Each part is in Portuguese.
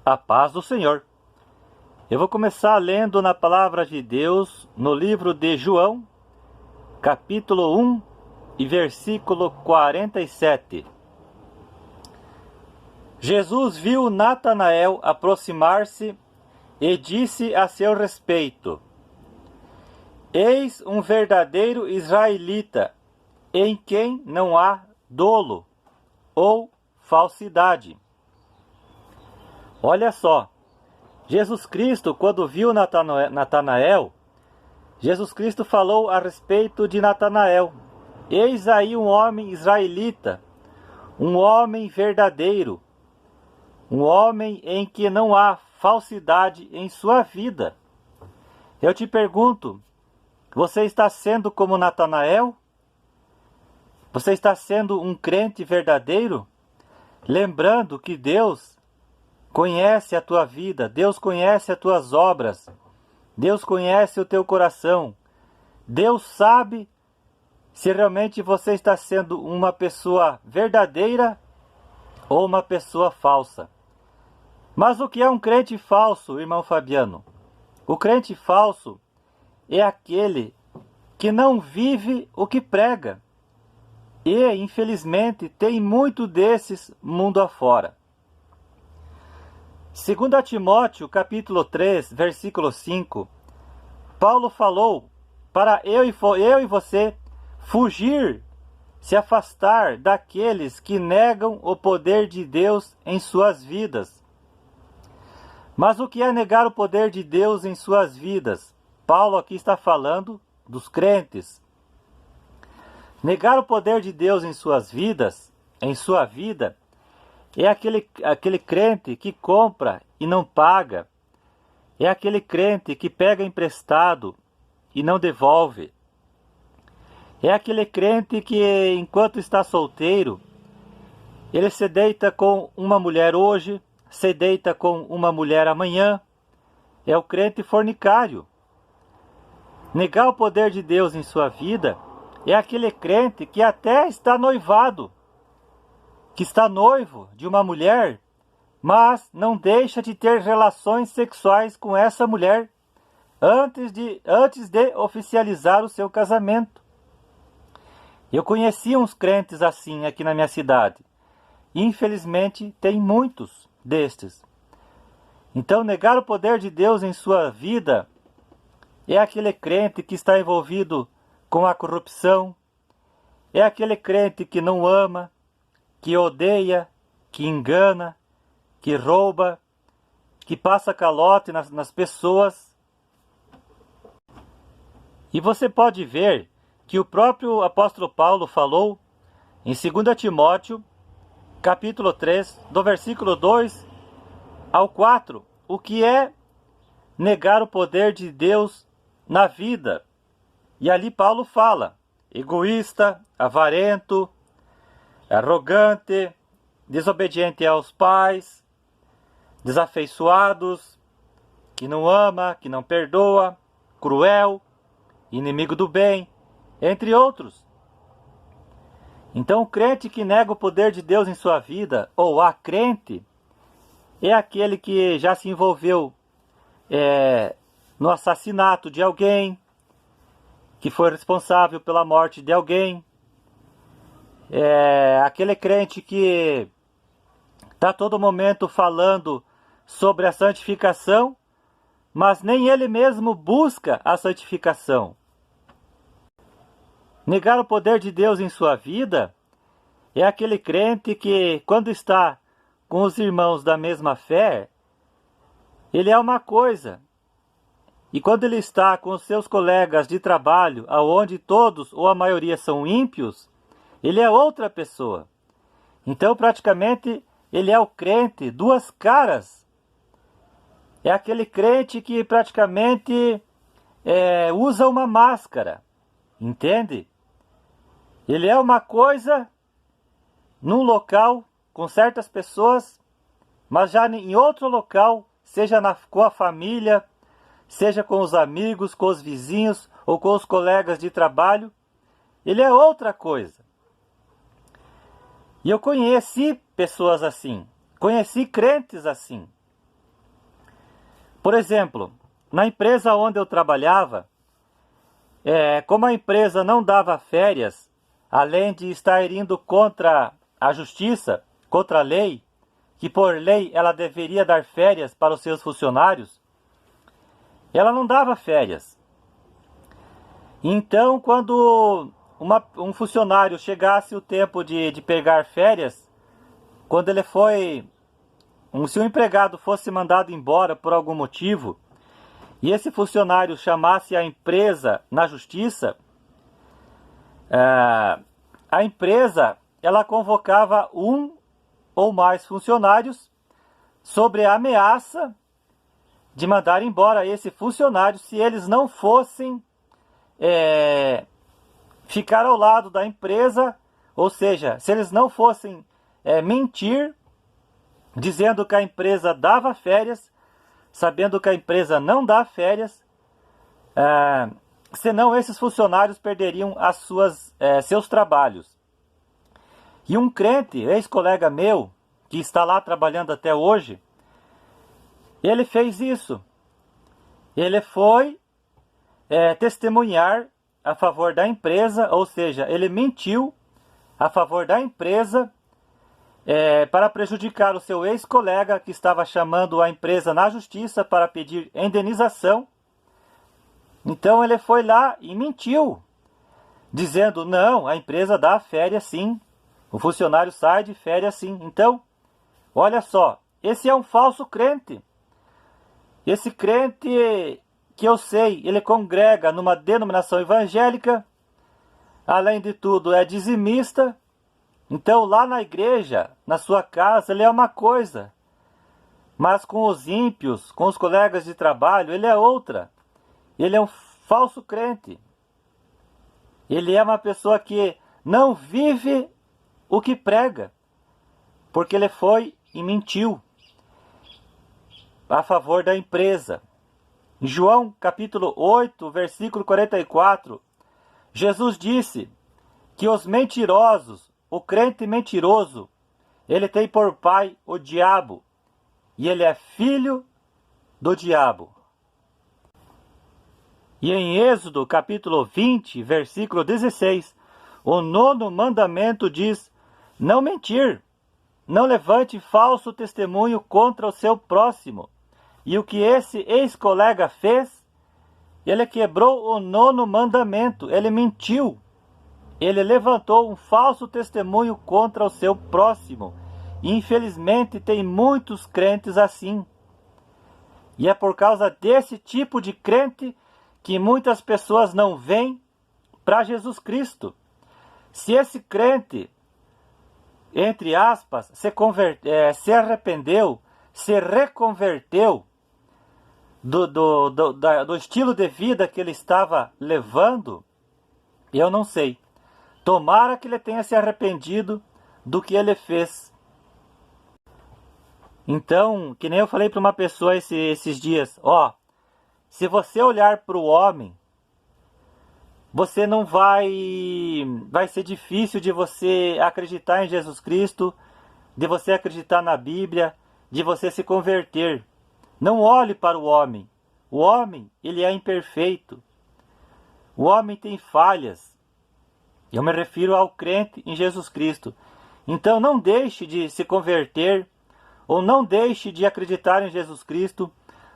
A paz do Senhor. Eu vou começar lendo na palavra de Deus no livro de João, capítulo 1 e versículo 47. Jesus viu Natanael aproximar-se e disse a seu respeito: Eis um verdadeiro israelita, em quem não há dolo ou falsidade. Olha só, Jesus Cristo, quando viu Natanael, Jesus Cristo falou a respeito de Natanael: Eis aí um homem israelita, um homem verdadeiro, um homem em que não há falsidade em sua vida. Eu te pergunto, você está sendo como Natanael? Você está sendo um crente verdadeiro? Lembrando que Deus conhece a tua vida, Deus conhece as tuas obras, Deus conhece o teu coração. Deus sabe se realmente você está sendo uma pessoa verdadeira ou uma pessoa falsa. Mas o que é um crente falso, irmão Fabiano? O crente falso é aquele que não vive o que prega. E, infelizmente, tem muito desses mundo afora. 2 Timóteo, capítulo 3, versículo 5, Paulo falou para eu e você fugir, se afastar daqueles que negam o poder de Deus em suas vidas. Mas o que é negar o poder de Deus em suas vidas? Paulo aqui está falando dos crentes. Negar o poder de Deus em suas vidas, em sua vida, é aquele crente que compra e não paga. É aquele crente que pega emprestado e não devolve. É aquele crente que, enquanto está solteiro, ele se deita com uma mulher hoje, se deita com uma mulher amanhã. É o crente fornicário. Negar o poder de Deus em sua vida é aquele crente que até está noivado, que está noivo de uma mulher, mas não deixa de ter relações sexuais com essa mulher antes de oficializar o seu casamento. Eu conheci uns crentes assim aqui na minha cidade. Infelizmente, tem muitos destes. Então, negar o poder de Deus em sua vida é aquele crente que está envolvido com a corrupção, é aquele crente que não ama, que odeia, que engana, que rouba, que passa calote nas pessoas. E você pode ver que o próprio apóstolo Paulo falou em 2 Timóteo, capítulo 3, do versículo 2 ao 4, o que é negar o poder de Deus na vida. E ali Paulo fala: egoísta, avarento, arrogante, desobediente aos pais, desafeiçoados, que não ama, que não perdoa, cruel, inimigo do bem, entre outros. Então o crente que nega o poder de Deus em sua vida, ou a crente, é aquele que já se envolveu no assassinato de alguém, que foi responsável pela morte de alguém. É aquele crente que está a todo momento falando sobre a santificação, mas nem ele mesmo busca a santificação. Negar o poder de Deus em sua vida é aquele crente que, quando está com os irmãos da mesma fé, ele é uma coisa. E quando ele está com os seus colegas de trabalho, aonde todos ou a maioria são ímpios, ele é outra pessoa. Então, praticamente, ele é o crente duas caras. É aquele crente que praticamente usa uma máscara. Entende? Ele é uma coisa num local com certas pessoas, mas já em outro local, seja com a família, seja com os amigos, com os vizinhos ou com os colegas de trabalho, ele é outra coisa. E eu conheci pessoas assim, conheci crentes assim. Por exemplo, na empresa onde eu trabalhava, como a empresa não dava férias, além de estar indo contra a justiça, contra a lei, que por lei ela deveria dar férias para os seus funcionários, ela não dava férias. Então, quando um funcionário chegasse o tempo de pegar férias, quando ele se um empregado fosse mandado embora por algum motivo, e esse funcionário chamasse a empresa na justiça, a empresa ela convocava um ou mais funcionários sobre a ameaça de mandar embora esse funcionário se eles não fossem ficar ao lado da empresa, ou seja, se eles não fossem mentir, dizendo que a empresa dava férias, sabendo que a empresa não dá férias, senão esses funcionários perderiam seus trabalhos. E um crente, ex-colega meu, que está lá trabalhando até hoje, ele fez isso. Ele foi testemunhar a favor da empresa, ou seja, ele mentiu a favor da empresa para prejudicar o seu ex-colega que estava chamando a empresa na justiça para pedir indenização. Então ele foi lá e mentiu, dizendo, não, a empresa dá férias sim, o funcionário sai de férias sim. Então, olha só, esse é um falso crente. Esse crente que eu sei, ele congrega numa denominação evangélica, além de tudo é dizimista. Então lá na igreja, na sua casa, ele é uma coisa, mas com os ímpios, com os colegas de trabalho, ele é outra. Ele é um falso crente. Ele é uma pessoa que não vive o que prega, porque ele foi e mentiu a favor da empresa. Em João capítulo 8, versículo 44, Jesus disse que os mentirosos, o crente mentiroso, ele tem por pai o diabo, e ele é filho do diabo. E em Êxodo capítulo 20, versículo 16, o 9º mandamento diz, não mentir, não levante falso testemunho contra o seu próximo. E o que esse ex-colega fez? Ele quebrou o 9º mandamento, ele mentiu. Ele levantou um falso testemunho contra o seu próximo. E infelizmente tem muitos crentes assim. E é por causa desse tipo de crente que muitas pessoas não vêm para Jesus Cristo. Se esse crente, entre aspas, se arrependeu, se reconverteu do estilo de vida que ele estava levando, eu não sei. Tomara que ele tenha se arrependido do que ele fez. Então, que nem eu falei para uma pessoa esses dias, se você olhar para o homem, você não vai ser difícil de você acreditar em Jesus Cristo, de você acreditar na Bíblia, de você se converter. Não olhe para o homem. O homem, ele é imperfeito. O homem tem falhas. Eu me refiro ao crente em Jesus Cristo. Então não deixe de se converter, ou não deixe de acreditar em Jesus Cristo,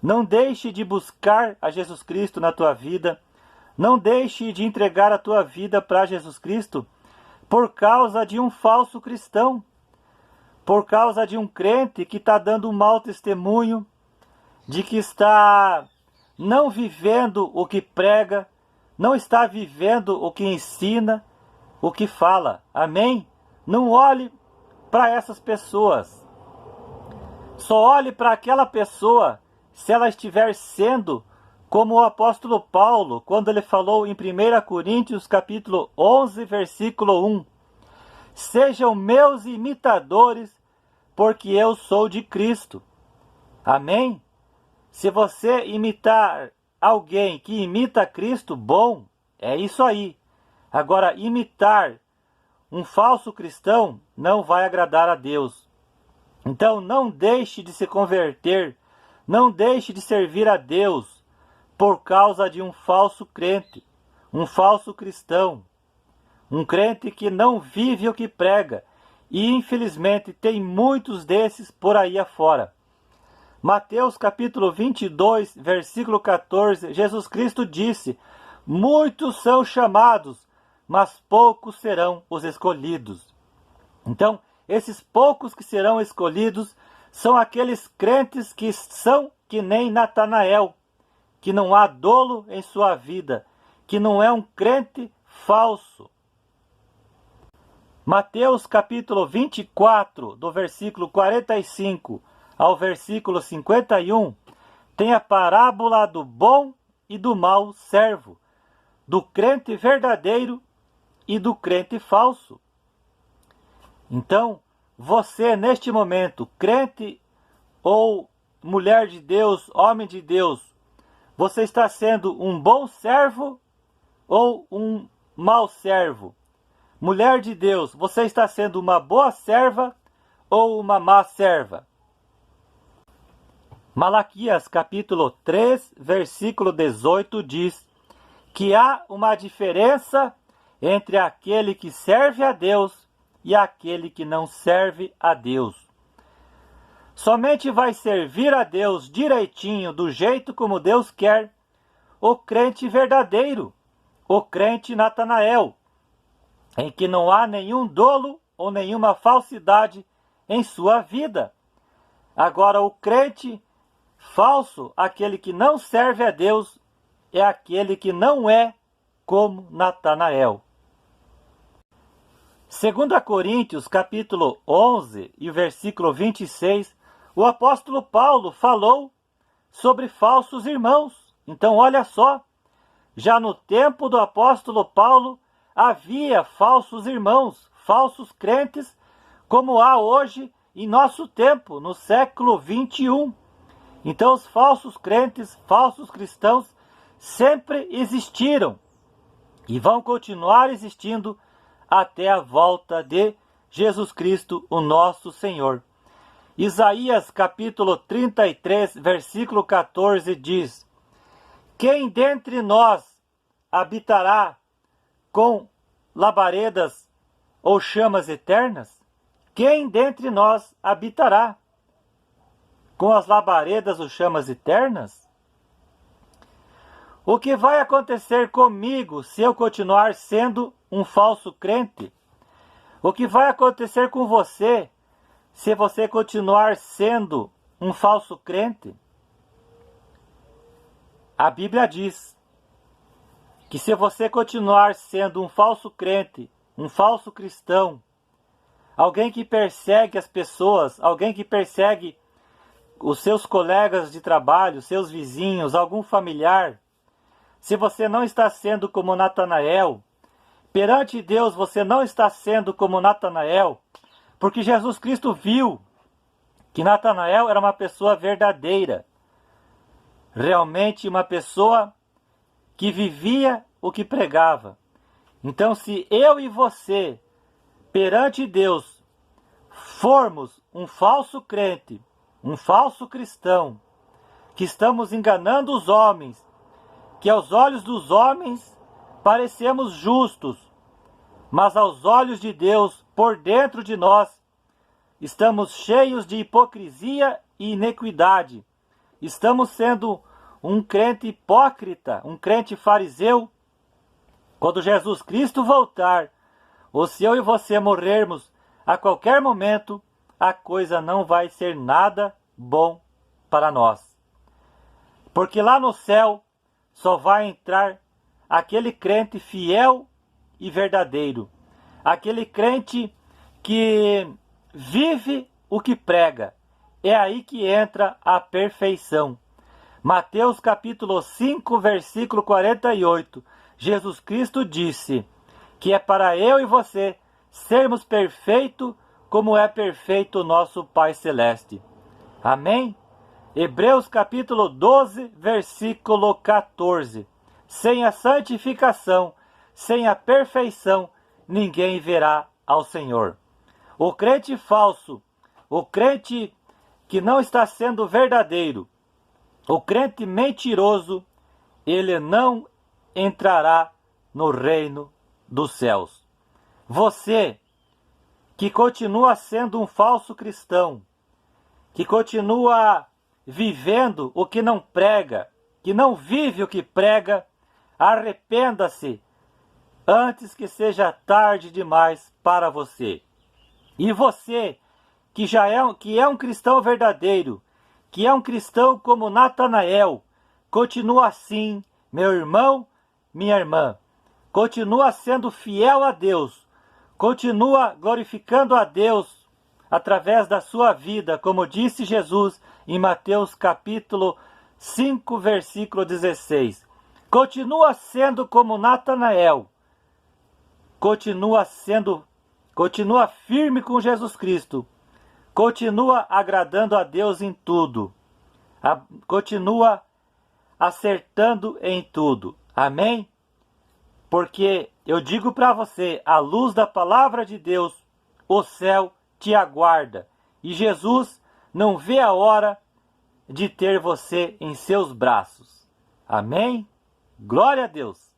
não deixe de buscar a Jesus Cristo na tua vida, não deixe de entregar a tua vida para Jesus Cristo por causa de um falso cristão, por causa de um crente que está dando um mau testemunho, de que está não vivendo o que prega, não está vivendo o que ensina, o que fala. Amém? Não olhe para essas pessoas. Só olhe para aquela pessoa se ela estiver sendo como o apóstolo Paulo, quando ele falou em 1 Coríntios capítulo 11, versículo 1. Sejam meus imitadores, porque eu sou de Cristo. Amém? Se você imitar alguém que imita Cristo, bom, é isso aí. Agora, imitar um falso cristão não vai agradar a Deus. Então, não deixe de se converter, Não deixe de servir a Deus por causa de um falso crente, um falso cristão, um crente que não vive o que prega. E infelizmente tem muitos desses por aí afora. Mateus capítulo 22, versículo 14, Jesus Cristo disse: muitos são chamados, mas poucos serão os escolhidos. Então, esses poucos que serão escolhidos são aqueles crentes que são que nem Natanael, que não há dolo em sua vida, que não é um crente falso. Mateus capítulo 24, do versículo 45 ao versículo 51, tem a parábola do bom e do mau servo, do crente verdadeiro e do crente falso. Então, você neste momento, crente ou mulher de Deus, homem de Deus, você está sendo um bom servo ou um mau servo? Mulher de Deus, você está sendo uma boa serva ou uma má serva? Malaquias capítulo 3, versículo 18 diz que há uma diferença entre aquele que serve a Deus e aquele que não serve a Deus. Somente vai servir a Deus direitinho, do jeito como Deus quer, o crente verdadeiro, o crente Natanael, em que não há nenhum dolo ou nenhuma falsidade em sua vida. Agora, o crente falso, aquele que não serve a Deus, é aquele que não é como Natanael. 2 Coríntios, capítulo 11 e versículo 26, o apóstolo Paulo falou sobre falsos irmãos. Então, olha só, já no tempo do apóstolo Paulo, havia falsos irmãos, falsos crentes, como há hoje em nosso tempo, no século 21. Então, os falsos crentes, falsos cristãos, sempre existiram e vão continuar existindo até a volta de Jesus Cristo, o nosso Senhor. Isaías capítulo 33, versículo 14 diz: quem dentre nós habitará com labaredas ou chamas eternas? Quem dentre nós habitará com as labaredas ou chamas eternas? O que vai acontecer comigo se eu continuar sendo um falso crente? O que vai acontecer com você se você continuar sendo um falso crente? A Bíblia diz que se você continuar sendo um falso crente, um falso cristão, alguém que persegue as pessoas, alguém que persegue os seus colegas de trabalho, seus vizinhos, algum familiar, se você não está sendo como Natanael, perante Deus você não está sendo como Natanael, porque Jesus Cristo viu que Natanael era uma pessoa verdadeira, realmente uma pessoa que vivia o que pregava. Então, se eu e você, perante Deus, formos um falso crente, um falso cristão, que estamos enganando os homens, que aos olhos dos homens parecemos justos, mas aos olhos de Deus, por dentro de nós, estamos cheios de hipocrisia e iniquidade. Estamos sendo um crente hipócrita, um crente fariseu. Quando Jesus Cristo voltar, ou se eu e você morrermos a qualquer momento, a coisa não vai ser nada bom para nós. Porque lá no céu só vai entrar aquele crente fiel e verdadeiro, aquele crente que vive o que prega. É aí que entra a perfeição. Mateus capítulo 5, versículo 48, Jesus Cristo disse que é para eu e você sermos perfeitos como é perfeito o nosso Pai Celeste. Amém? Hebreus capítulo 12, versículo 14. Sem a santificação, sem a perfeição, ninguém verá ao Senhor. O crente falso, o crente que não está sendo verdadeiro, O crente mentiroso, ele não entrará no reino dos céus. Você que continua sendo um falso cristão, que continua vivendo o que não prega, que não vive o que prega, arrependa-se antes que seja tarde demais para você. E você que é um cristão verdadeiro, que é um cristão como Natanael, continua assim, meu irmão, minha irmã, continua sendo fiel a Deus, continua glorificando a Deus através da sua vida, como disse Jesus em Mateus capítulo 5, versículo 16. Continua sendo como Natanael, continua firme com Jesus Cristo, continua agradando a Deus em tudo, continua acertando em tudo. Amém? Porque eu digo para você, à luz da palavra de Deus, o céu te aguarda. E Jesus não vê a hora de ter você em seus braços. Amém? Glória a Deus!